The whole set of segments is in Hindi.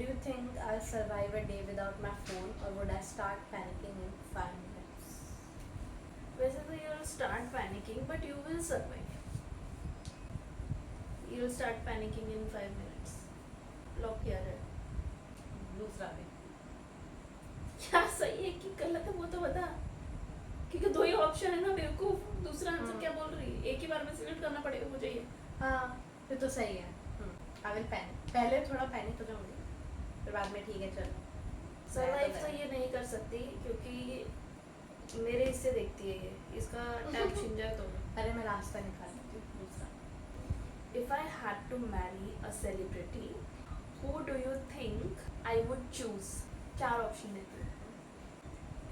you think I'll survive a day without my phone, or would I start panicking in 5 minutes? वैसे तो you'll start panicking, but you will survive. You'll start panicking in 5 minutes. Lock किया है. दूसरा भी. क्या सही है कि गलत है वो तो बता. क्योंकि दो ही ऑप्शन है ना बेवकूफ. दूसरा आंसर क्या बोल रही है? एक ही बार में सिलेक्ट करना पड़ेगा मुझे ये. हाँ फिर तो सही है. I will panic. पहले थोड़ा पैनिक हो जाऊंगी, फिर बाद में ठीक है चलो. सर्वाइव तो ये नहीं कर सकती क्योंकि मेरे इससे देखती है ये. इसका टैब छिन जाए तो. अरे मैं रास्ता निकाल लेती हूँ दूसरा. If I had to marry a celebrity, who do you think I would choose? 4 option देती हूँ.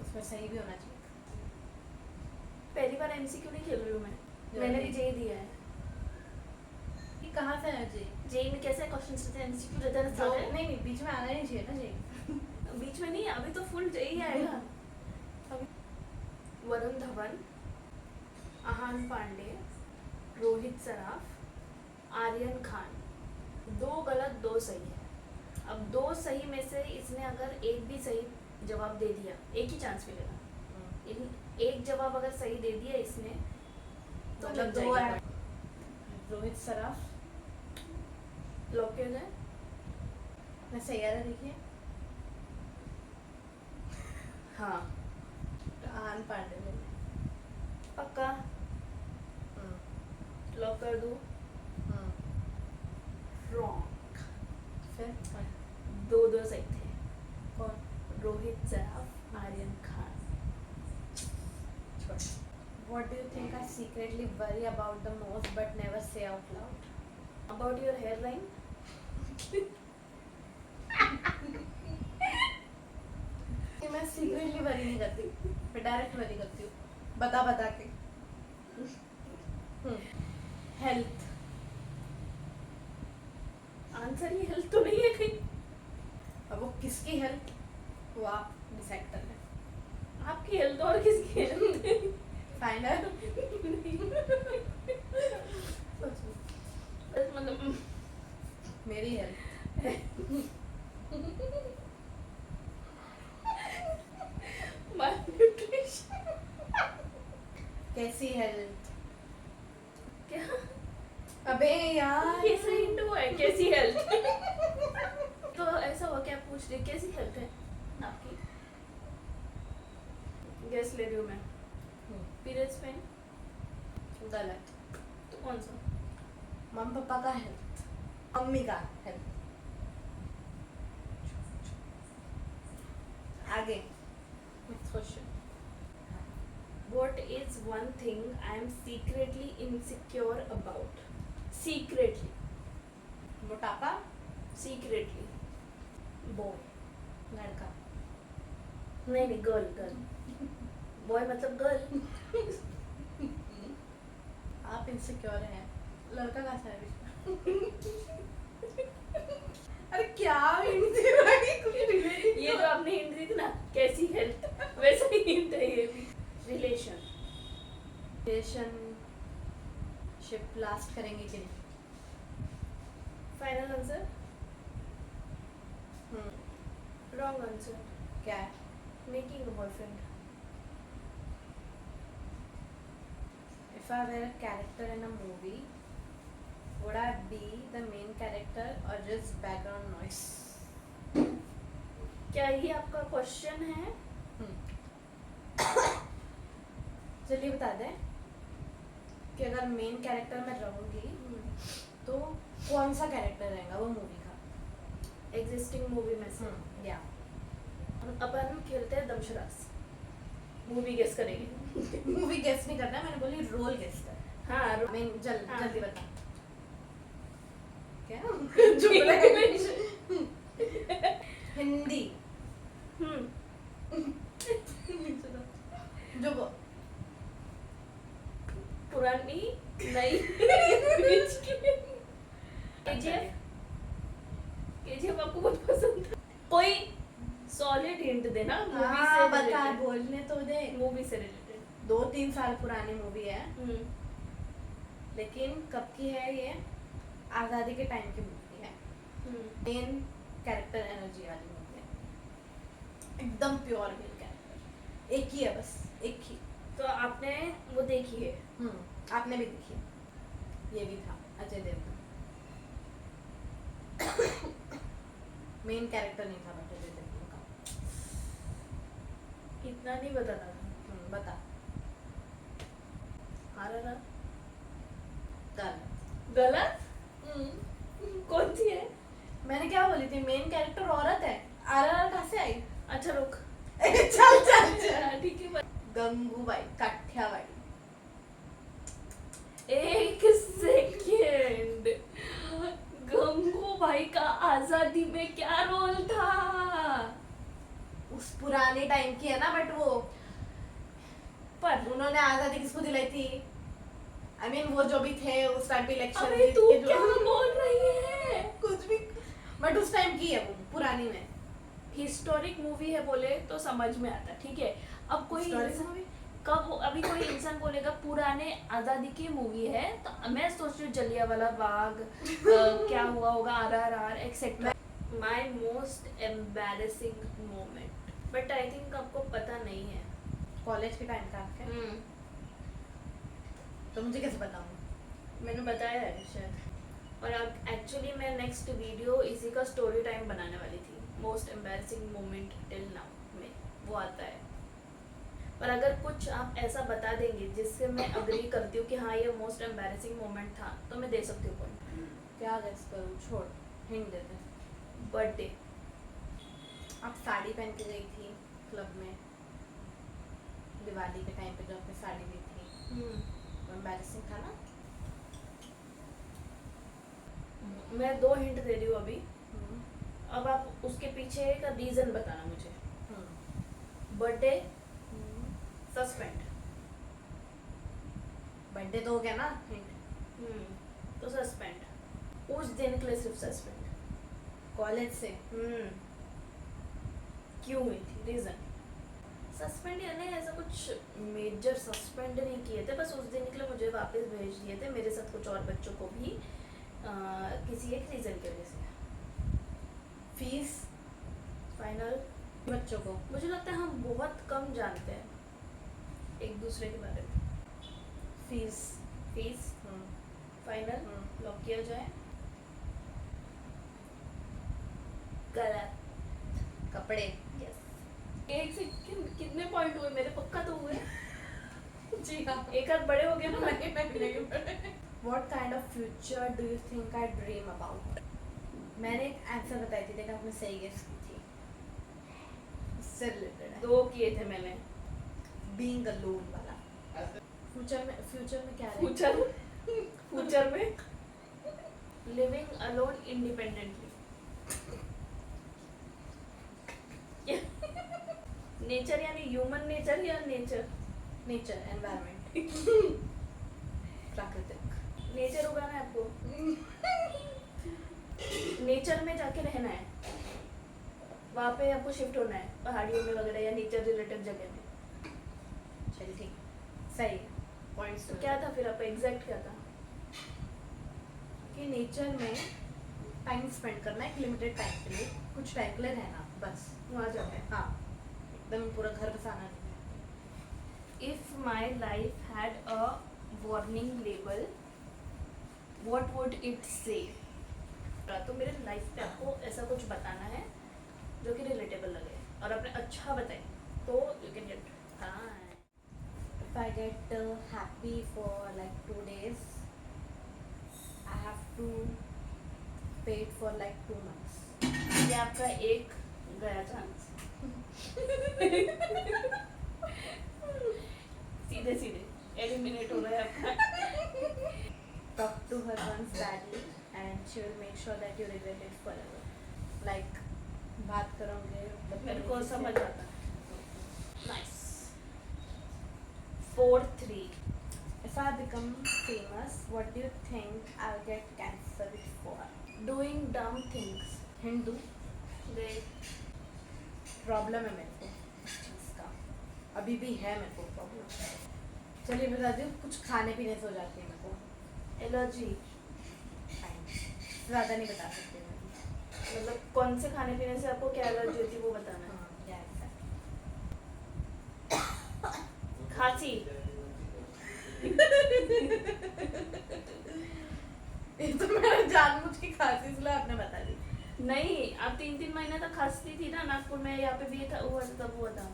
उसमें सही भी होना चाहिए. पहली बार एमसीक्यू नहीं खेल रही हूँ मैं. मैंने भी जेई दिया है. ये कहाँ से है जी? जेई में कैसे क्वेश्चन रहते हैं? एमसीक्यू रहता है सारे. नहीं नहीं बीच में आना नहीं चाहिए ना जी. बीच में नहीं, अभी तो फुल जेई आएगा. वरुण धवन, आहान पांडे, रोहित सराफ, आर्यन खान. 2 गलत 2 सही है. अब 2 सही में से इसने अगर एक भी सही जवाब दे दिया, एक ही चांस मिलेगा. एक जवाब अगर सही दे दिया इसने तो मतलब लग 2 जाएगा. है. रोहित सराफ. लॉक किया जाए. मैं सैयारा देखिए. हाँ आहान पांडे में. पक्का लॉक कर दूँ. रॉन्ग. फिर 2 सही थे. कौन? Rohit Saraf, Aryan Khan. What do you think I secretly worry about the most but never say out loud? About your hairline? कि मैं सीक्रेटली वरी नहीं करती, मैं डायरेक्ट वरी करती हूँ बता बता के. हेल्थ. आंसर ही हेल्थ तो नहीं है कहीं. अब वो किसकी हेल्थ वो आप डिसाइड कर लें. आपकी हेल्थ और किसकी हेल्थ? फाइनल. मतलब मेरी हेल्थ. malnutrition. कैसी हेल्थ? क्या अबे यार कैसा हिंट हुआ है? कैसी हेल्थ? तो ऐसा हुआ क्या पूछ रही कैसी हेल्थ है आपकी? गैस ले रही हूँ मैं. Periods pain. गलत. तो कौन सा? मम्मी पापा का हेल्थ. मम्मी का हेल्थ. आगे. Next question. What is one thing I am secretly insecure about? Secretly. मोटापा. Secretly. Boy. लड़का. नहीं नहीं गर्ल गर्ल. बॉय मतलब गर्ल. आप इनसिक्योर हैं. लड़का का सा है. अरे क्या हिंट दे रहा है कुछ रिलेटेड. ये जो आपने हिंट दी थी ना कैसी हेल्थ वैसा ही हिंट है ये भी. रिलेशन. रिलेशनशिप लास्ट करेंगे कि नहीं. Final answer. Wrong answer. क्या है? Making a boyfriend. If I were a character in a movie, would I be the main character or just background noise? क्या ये आपका क्वेश्चन है? चलिए बता दें कि अगर मेन कैरेक्टर में रहूंगी तो कौन सा कैरेक्टर रहेगा वो मूवी का. एग्जिस्टिंग मूवी में से. या अपन हम खेलते हैं दमशराज. मूवी गेस करेंगे. मूवी गेस नहीं करना, मैंने बोली रोल गेस कर. हाँ मैं हाँ. जल्दी बता. क्या? हिंदी. जो पुरानी नई बीच की. केजीएफ आपको बहुत पसंद था. कोई सॉलिड हिंट देना. मूवी से बता बोलने तो दे. मूवी से रिलेटेड. 2-3 साल पुरानी मूवी है लेकिन कब की है ये? आज़ादी के टाइम की मूवी है. मेन कैरेक्टर एनर्जी वाली मूवी है, एकदम प्योर मेल कैरेक्टर, एक ही है बस, एक ही। तो आपने वो देखी है? आपने भी देखी है, ये भी था अजय देवगन। मेन कैरेक्टर नहीं था बट अजय देवगन का। इतना नहीं बताना था। बता। RRR गलत। गलत? कौन सी है? मैंने क्या बोली थी, मेन कैरेक्टर औरत है, आरआर कहाँ से आई? अच्छा रुक। चल चल चल। ठीक है गंगूबाई काठियावाड़ी। एक सेकेंड, गंगूबाई का आजादी में क्या रोल था? उस पुराने टाइम की है ना, बट वो पर उन्होंने आजादी किसको दिलाई थी? I mean, वो जो भी थे उस टाइम पे इलेक्शन अबे तू क्या बोल रही है? कुछ भी, बट उस टाइम की है वो, पुरानी में। हिस्टोरिक मूवी है बोले तो समझ में आता, ठीक है। अब कोई Historic इंसान- movie? कब अभी कोई इंसान बोलेगा पुराने आजादी की मूवी है, तो मैं सोच रही हूँ जलियांवाला बाग, क्या हुआ होगा, RRR etcetera. My most embarrassing moment, but I think आपको पता नहीं है। कॉलेज के टाइम का आपके, तो मुझे कैसे बताऊँ? मैंने बताया है शायद। और अब एक्चुअली मैं नेक्स्ट वीडियो इसी का स्टोरी टाइम बनाने वाली थी, most embarrassing moment till now में, वो आता है। पर अगर कुछ आप ऐसा बता देंगे जिससे मैं अग्री करती हूँ कि हाँ ये मोस्ट एम्बैरेसिंग मोमेंट था, तो मैं दे सकती हूँ पॉइंट। क्या गेस करूँ, छोड़, हिंट दे दे। बर्थडे। आप साड़ी पहन के गई थी क्लब में, दिवाली के टाइम पे जो आपने साड़ी ली थी, एम्बैरेसिंग था ना? मैं 2 हिंट दे रही हूँ अभी, अब आप उसके पीछे का रीजन बताना मुझे। Birthday, suspend. बर्थडे तो हो गया ना हिंट। तो सस्पेंड, उस दिन के लिए सिर्फ सस्पेंड। कॉलेज से क्यों हुई थी, रीजन? सस्पेंड यानी ऐसा कुछ मेजर सस्पेंड नहीं किए थे, बस उस दिन के लिए मुझे वापस भेज दिए थे, मेरे साथ कुछ और बच्चों को भी किसी एक रीजन की वजह से। Fees final. बच्चों को मुझे लगता है हम बहुत कम जानते हैं एक दूसरे के बारे में। फीस। फीस। फाइनल लॉक किया जाए। गलत। कपड़े। यस। एक से कितने पॉइंट हुए मेरे? पक्का तो हुए। जी हाँ, एक आध बड़े हो गए ना। What kind of future do you think I dream about? मैंने एक आंसर बताई थी, देखा आपने सही गेस की थी, इससे रिलेटेड है। 2 किए थे मैंने। Being alone वाला। फ्यूचर में क्या है? फ्यूचर में लिविंग अलोन इंडिपेंडेंटली। नेचर यानी ह्यूमन नेचर या नेचर? नेचर, एनवायरनमेंट, प्राकृतिक। नेचर उगाना है आपको, नेचर में जाके रहना है, वहाँ पे आपको शिफ्ट होना है पहाड़ियों में वगैरह या नेचर रिलेटेड जगह में। चल ठीक, सही पॉइंट्स। तो क्या था फिर आपका एग्जैक्ट क्या था? कि नेचर में टाइम स्पेंड करना, एक लिमिटेड टाइम के लिए, कुछ टाइम के लिए रहना, बस वहाँ जाके। हाँ, एकदम पूरा घर बसाना नहीं है। If my life had a warning label, what would it say? तो मेरे लाइफ पे आपको ऐसा कुछ बताना है जो कि रिलेटेबल लगे और आपने अच्छा बताए तो you can get. If I get happy for like 2 days, I have to pay it for like 2 months. ये आपका एक गया चांस। सीधे सीधे एलिमिनेट हो रहा है आपका। Talk to her once badly and she will make sure that you regret it forever. Like बात करोगे मेरे को समझ आता है। Nice. 4-3। If I become famous, what do you think I'll get cancelled for? Doing dumb things। Hindu Great। Problem है मेरे को इस चीज़ का, अभी भी है मेरे को प्रॉब्लम। चलिए बता दूँ, कुछ खाने पीने से हो जाती है मेरे को एलर्जी। ज़्यादा नहीं बता सकती मैं। मतलब कौन से खाने पीने से आपको क्या एलर्जी होती है वो बताना है। हाँ, yeah, exactly. खांसी। ये तो मैंने जानबूझ के खांसी इसलिए आपने बता दी। नहीं, आप 3-3 महीने तक खांसती थी ना नागपुर में, यहाँ पे भी ये था, हुआ था, तब हुआ था।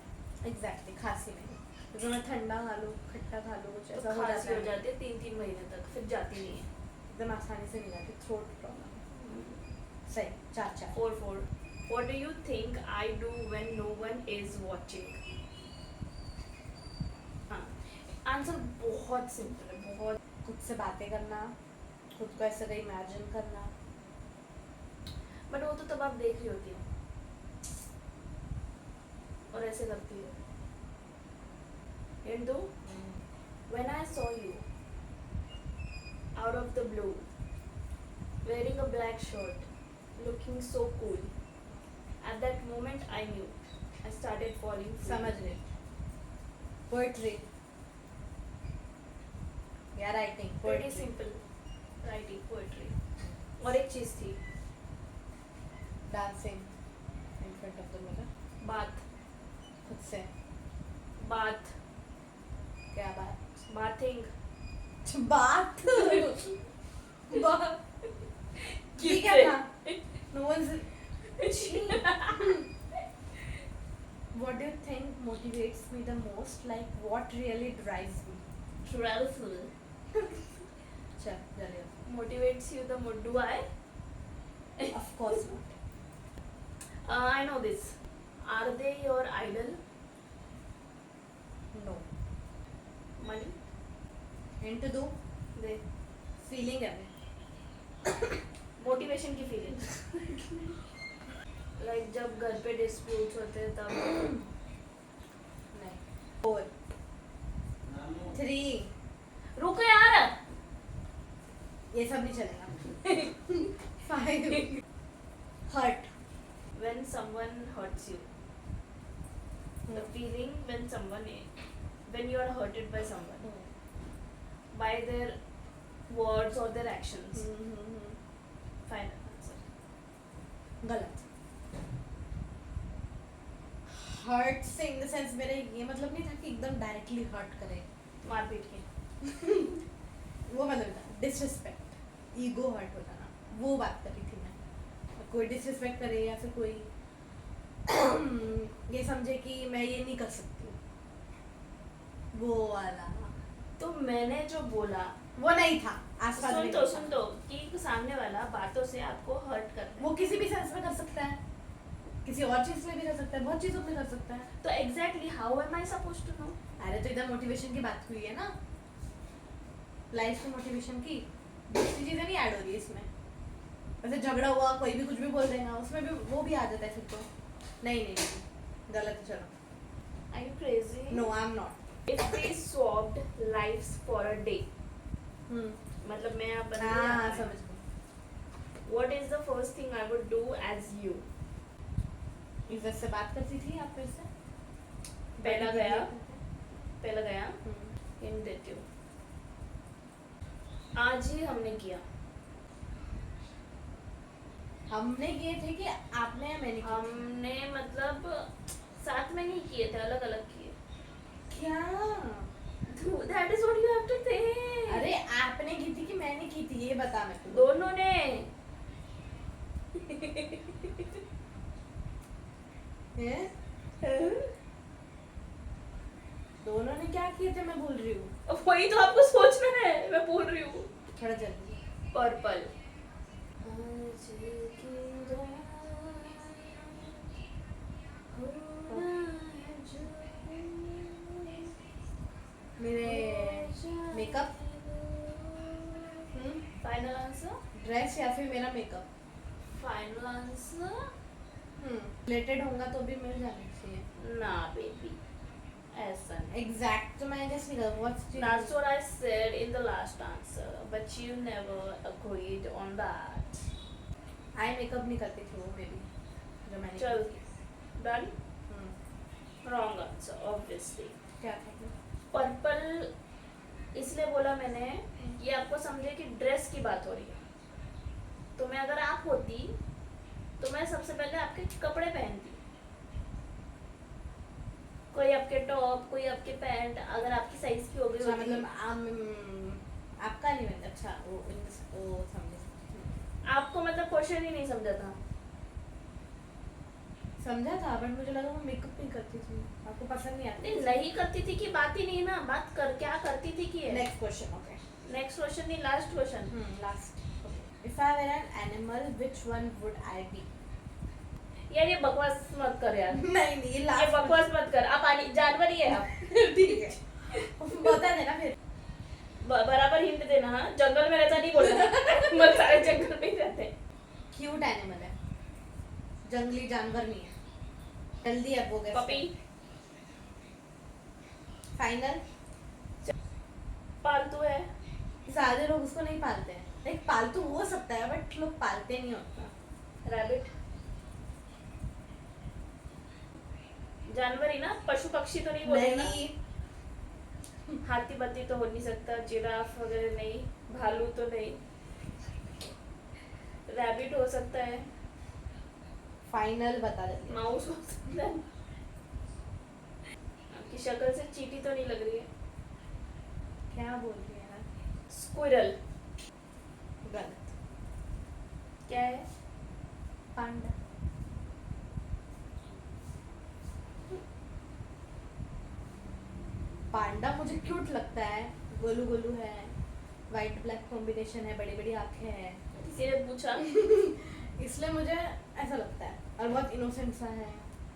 एग्जैक्टली खांसी नहीं, क्योंकि मैं ठंडा खा लूँ खट्टा खा लूँ कुछ तो ऐसा हो खांसी जाता हो है, जाती है 3-3 महीने तक, फिर जाती नहीं है। एकदम आसानी से नहीं जाती, थ्रोट प्रॉब्लम। सही, 4-4। 4-4। What do you think I do when no one is watching? हाँ, आंसर बहुत सिंपल है, बहुत। खुद से बातें करना, खुद को ऐसे कहीं इमेजिन करना। बट वो तो तब आप देख रही होती है और ऐसे करती है। And do when I saw you out of the blue, wearing a black shirt, looking so cool, at that moment I knew I started falling. समझ रही, पोएट्री या writing, Pretty poetry. simple, writing poetry. और एक चीज थी, dancing in front of the mirror, बात। खुद से। बात, क्या बात? बाथिंग। बात बात ये क्या था? No one's What do you think motivates me the most? Like what really drives me? Travel चल चलिए। motivates you the mood. Do I? Of course not. I know this. Are they your idol? No. Money? Into do They. feeling है मोटिवेशन की फीलिंग। लाइक जब घर पे डिस्प्यूट्स होते हैं तब। नहीं। 4 3 रुको यार, ये सब नहीं चलेगा। 5 hurt. when someone hurts you, the feeling when you are hurted by someone, by their words or their actions. Final answer. गलत। हर्ट से इन द सेंस मेरा ये मतलब नहीं था कि एकदम डायरेक्टली हर्ट करे, मारपीट के। वो मतलब था डिसरिस्पेक्ट, ईगो हर्ट हो जाना, वो बात कर रही थी मैं। कोई डिसरिस्पेक्ट करे या फिर कोई ये समझे कि मैं ये नहीं कर सकती, वो वाला। तो मैंने जो बोला वो नहीं था, आसपास सुन नहीं तो था। सुन तो कि सामने वाला बातों से आपको हर्ट कर रहा है। वो किसी भी सेंस में कर सकता है, किसी और चीज में भी कर सकता है, बहुत चीजों में कर सकता है। तो exactly how am I supposed to know? अरे तो इधर मोटिवेशन की बात हुई है ना, लाइफ की मोटिवेशन की, दूसरी चीजें नहीं ऐड हो रही है इसमें। वैसे झगड़ा हुआ कोई भी कुछ भी बोल देगा, उसमें भी वो भी आ जाता है फिर तो। नहीं नहीं नहीं, गलत है, चलो। Are you crazy? No I am not. If we swapped lives for a day, मतलब मैं आप बंदे हाँ हैं। समझ गई। What is the first thing I would do as you? इज्जत से बात करती थी आप फिर से? पहला गया हम्म। हिंट देती हूँ। आज ही हमने किया। हमने किए थे कि आपने या मैंने किए थे? हमने मतलब साथ में नहीं किए थे, अलग अलग किए। क्या? That is what you have to think. अरे आपने की थी कि मैंने की थी, ये बता मेरे को। दोनों ने। हैं? दोनों ने क्या किए थे मैं भूल रही हूँ। वही तो आपको सोचना है, मैं बोल रही हूँ। थोड़ा जल्दी। पर्पल। मेरे मेकअप, फाइनल आंसर। ड्रेस या फिर मेरा मेकअप फाइनल आंसर। रिलेटेड होगा तो भी मिल जाना चाहिए ना बेबी, ऐसा नहीं। एग्जैक्ट। तो मैं जैसे नहीं कर what's That's what I said in the last answer, but you never agreed on that. Eye makeup नहीं करती थी वो मेरी जो मैंने चल, की थी। डन। हम्म, Wrong answer, obviously. क्या था? पर्पल इसलिए बोला मैंने, ये आपको समझे कि ड्रेस की बात हो रही है। तो मैं अगर आप होती तो मैं मैं सबसे पहले आपके कपड़े पहनती, कोई आपके टॉप, कोई आपके पैंट, अगर आपकी साइज की हो गई अच्छा होती। मतलब आपका नहीं बनता। अच्छा वो समझे। आपको मतलब क्वेश्चन ही नहीं समझा था। समझा था बट मुझे लगा वो मेकअप नहीं करती थी, आपको पसंद नहीं नहीं आती। नहीं करती थी कि बात ही नहीं ना, बात कर क्या करती थी कि है। Next question. Okay next question नहीं, last question. Last. If I were an animal which one would I be? यार ये बकवास मत कर यार, नहीं ये लास्ट बकवास मत कर, आप जानवर ही है आप। ठीक है बता देना फिर। बराबर हिंट देना। हाँ, जंगल में रहता नहीं बोलना। मत, सारे जंगल में ही रहते हैं। क्यूट एनिमल है, जंगली जानवर नहीं है, जल्दी अब हो गया। पपी। फाइनल। पालतू है। ज्यादा लोग उसको नहीं पालते हैं, लाइक पालतू हो सकता है बट लोग पालते नहीं होता। रैबिट। जानवर ही ना, पशु पक्षी तो नहीं बोले ना। नहीं हाथी बत्ती तो हो नहीं सकता, जिराफ वगैरह नहीं, भालू तो नहीं, रैबिट हो सकता है, फाइनल बता देती हूँ। माउस हो सकता है। आपकी शक्ल से चींटी तो नहीं लग रही है। क्या बोल रही है यार? स्क्विरल। गलत। क्या है? पांडा। पांडा मुझे क्यूट लगता है, गोलू गोलू है, वाइट ब्लैक कॉम्बिनेशन है, बड़ी बड़ी आंखें हैं, किसी ने पूछा? इसलिए मुझे ऐसा लगता है, और बहुत इनोसेंट सा है।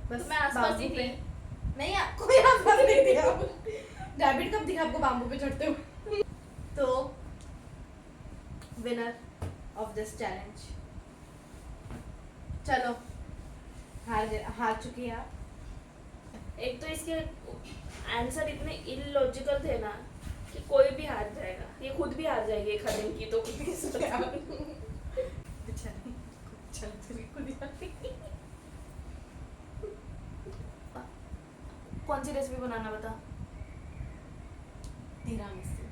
बस तो मैं आसपास ही बाम्बू पे। थी। नहीं आपको कोई आसपास नहीं दिया। रैबिट कब दिखा आपको बाम्बू पे चढ़ते हुए? तो विनर ऑफ दिस चैलेंज, चलो हार चुकी है आप। एक तो इसके आंसर इतने इलॉजिकल थे ना कि कोई भी हार जाएगा, ये खुद भी हार जाएगी एक दिन की तो खुद भी सोचा। बेचारी, चल चल खुद ही हार गई। कौन सी रेसिपी बनाना बता? तिरामिसू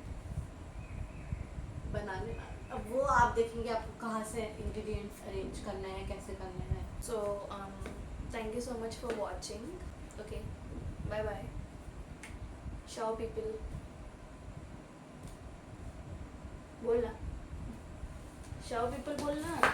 बना लेना। अब वो आप देखेंगे आपको कहाँ से इंग्रेडिएंट्स अरेंज करना है, कैसे करना है। So thank you so much for watching. Okay, bye bye. शाओ पीपल। बोलना, शाओ पीपल बोलना।